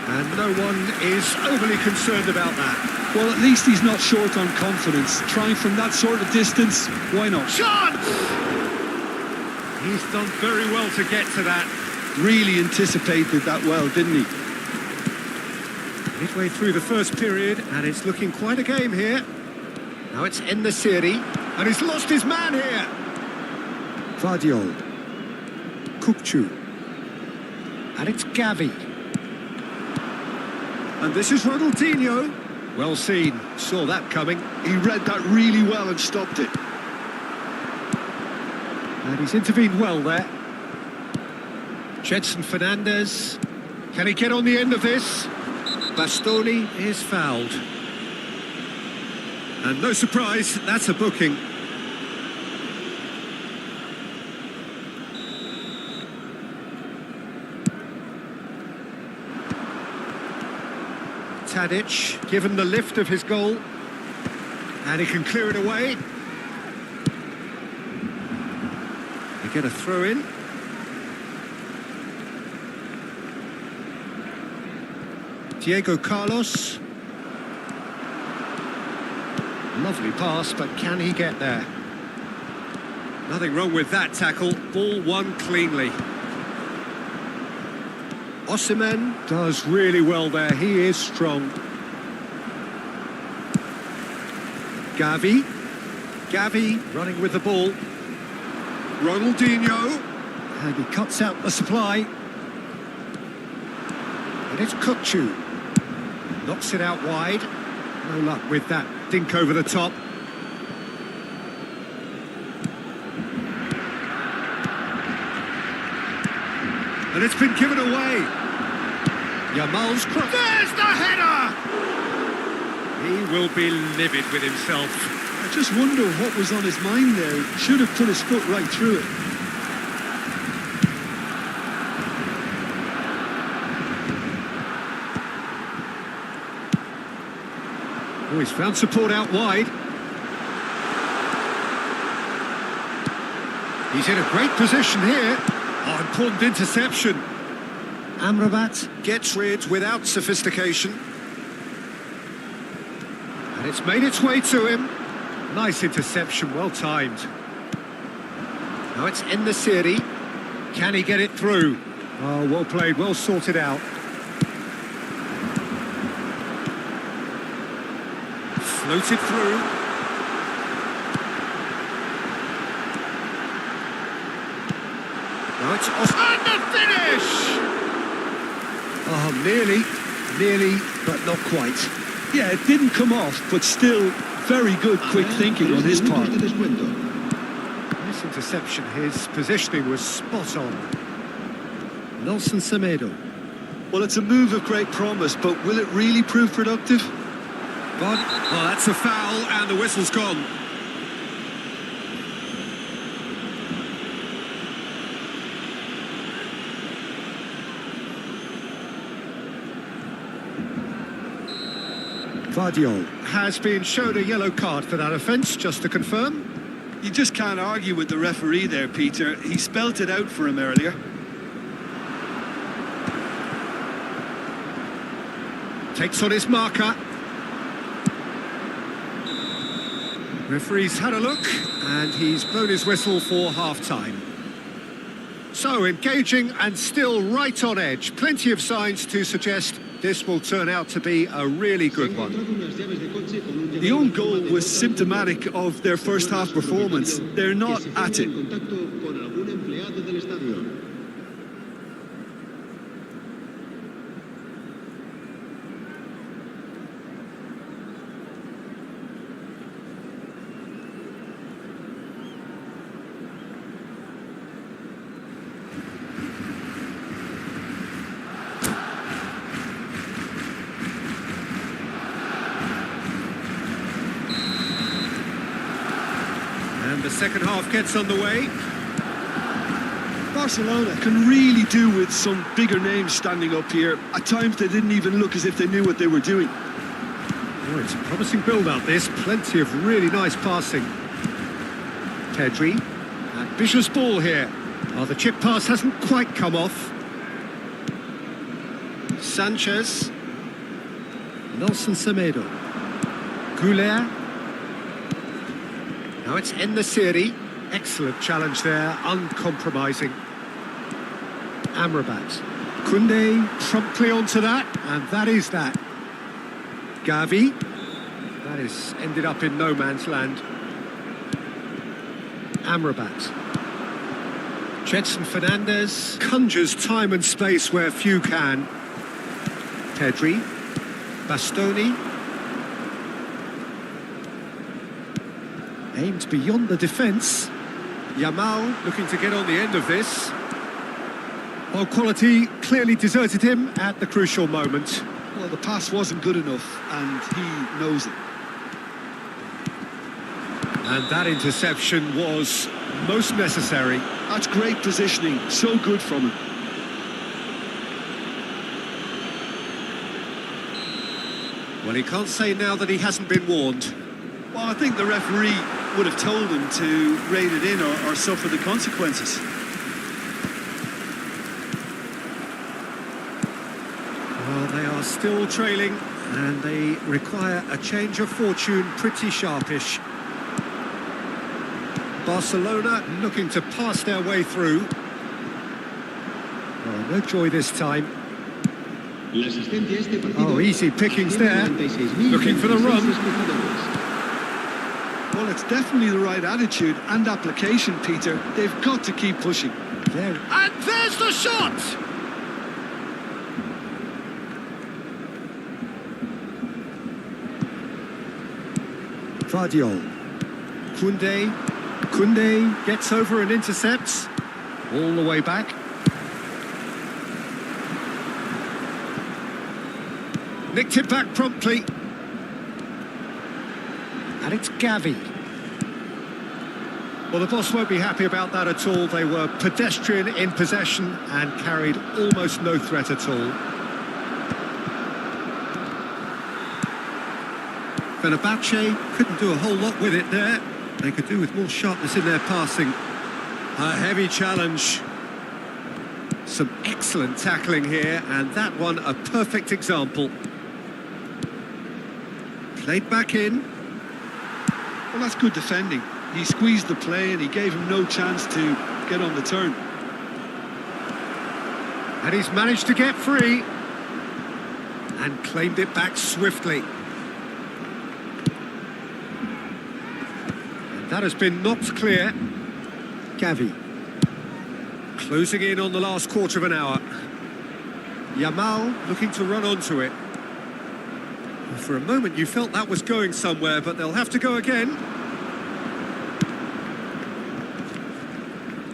And no one is overly concerned about that. Well, at least he's not short on confidence. Trying from that sort of distance, why not? Shot! He's done very well to get to that. Really anticipated that well, didn't he? Midway through the first period, and it's looking quite a game here. Now it's En-Nesyri, and he's lost his man here. Vardiol. Kukçu. And it's Gavi. And this is Ronaldinho. Well seen, saw that coming. He read that really well and stopped it. And he's intervened well there. Jedson Fernandez. Can he get on the end of this? Bastoni is fouled. And no surprise, that's a booking. Tadic, given the lift of his goal. And he can clear it away. They get a throw in. Diego Carlos. Lovely pass, but can he get there? Nothing wrong with that tackle. Ball won cleanly. Osimhen does really well there. He is strong. Gavi. Gavi running with the ball. Ronaldinho. And he cuts out the supply. And it's Kukçu. Knocks it out wide. No luck with that dink over the top. And it's been given away. Yamal's cross. There's the header! He will be livid with himself. I just wonder what was on his mind there. He should have put his foot right through it. Oh, he's found support out wide. He's in a great position here. Oh, important interception. Amrabat gets rid without sophistication. And it's made its way to him. Nice interception, well timed. Now it's in the city. Can he get it through? Oh, well played, well sorted out. Floated through. Now it's and the finish! Oh, nearly, but not quite. Yeah, it didn't come off, but still very good quick thinking on his part. This interception, his positioning was spot on. Nelson Semedo. Well, it's a move of great promise, but will it really prove productive? But, well, that's a foul, and the whistle's gone. Vardiol has been shown a yellow card for that offence, just to confirm. You just can't argue with the referee there, Peter. He spelt it out for him earlier. Takes on his marker. Referee's had a look, and he's blown his whistle for half-time. So, engaging and still right on edge. Plenty of signs to suggest this will turn out to be a really good one. The own goal was symptomatic of their first half performance. They're not at it. And the second half gets underway. Barcelona can really do with some bigger names standing up here. At times they didn't even look as if they knew what they were doing. Oh, it's a promising build-up, this. Plenty of really nice passing. Pedri. Ambitious ball here. Oh, the chip pass hasn't quite come off. Sanchez. Nelson Semedo. Goulet. Now it's in the city. Excellent challenge there, uncompromising. Amrabat. Koundé promptly onto that, and that is that. Gavi. That is ended up in no man's land. Amrabat. Jedson Fernandez conjures time and space where few can. Pedri. Bastoni. Aimed beyond the defence. Yamal looking to get on the end of this. Well, quality clearly deserted him at the crucial moment. Well, the pass wasn't good enough, and he knows it. And that interception was most necessary. That's great positioning, so good from him. Well, he can't say now that he hasn't been warned. Well, I think the referee would have told him to rein it in or suffer the consequences. Well, they are still trailing, and they require a change of fortune pretty sharpish. Barcelona looking to pass their way through. Oh, no joy this time. Oh, easy pickings there. Looking for the run. Well, it's definitely the right attitude and application, Peter. They've got to keep pushing. There. And there's the shot! Vardiol. Koundé gets over and intercepts. All the way back. Nicked it back promptly. And it's Gavi. Well, the boss won't be happy about that at all. They were pedestrian in possession and carried almost no threat at all. Fenerbahce couldn't do a whole lot with it there. They could do with more sharpness in their passing. A heavy challenge. Some excellent tackling here, and that one a perfect example. Played back in. Well, that's good defending. He squeezed the play and he gave him no chance to get on the turn. And he's managed to get free. And claimed it back swiftly. That has been knocked clear. Gavi. Closing in on the last quarter of an hour. Yamal looking to run onto it. For a moment you felt that was going somewhere, but they'll have to go again.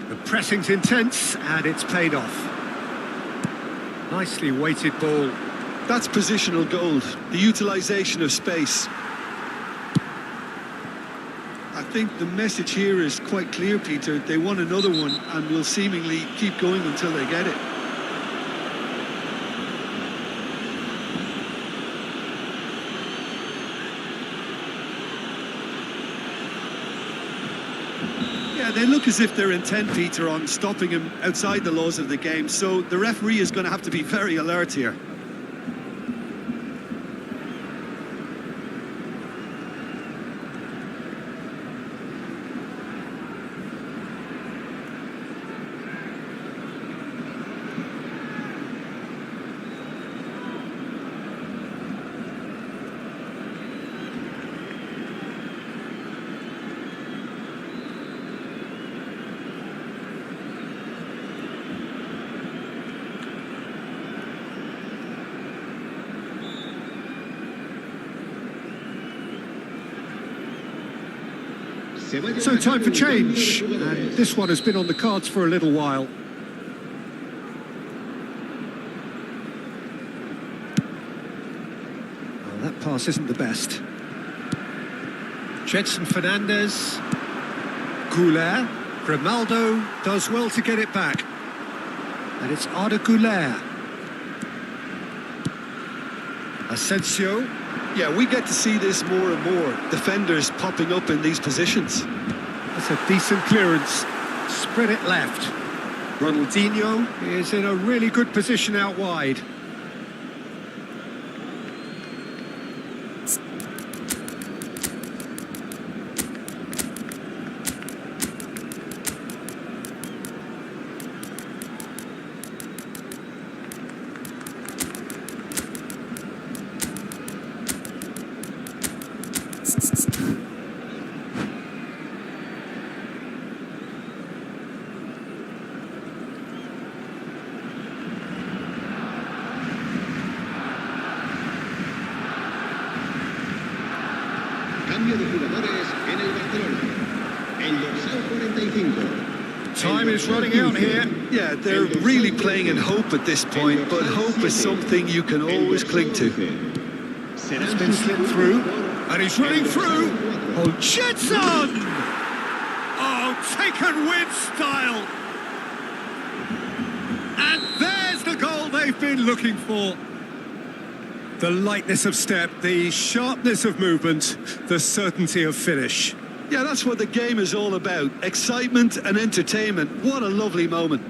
The pressing's intense, and it's paid off. Nicely weighted ball. That's positional gold, the utilisation of space. I think the message here is quite clear, Peter. They want another one and will seemingly keep going until they get it. Yeah, they look as if they're intent, Peter, on stopping him outside the laws of the game, so the referee is going to have to be very alert here. So time for change, and this one has been on the cards for a little while. Well, that pass isn't the best. Jetson Fernandez, Goulet, Grimaldo does well to get it back. And it's Arda Goulet. Asensio. Yeah, we get to see this more and more. Defenders popping up in these positions. That's a decent clearance. Spread it left. Ronaldinho is in a really good position out wide. Time is running out here. Yeah, they're really playing in hope at this point, but hope is something you can always cling to. It's been slipped through, and he's running through. Oh, Jetson! Oh, taken with style. And there's the goal they've been looking for. The lightness of step, the sharpness of movement, the certainty of finish. Yeah, that's what the game is all about. Excitement and entertainment. What a lovely moment.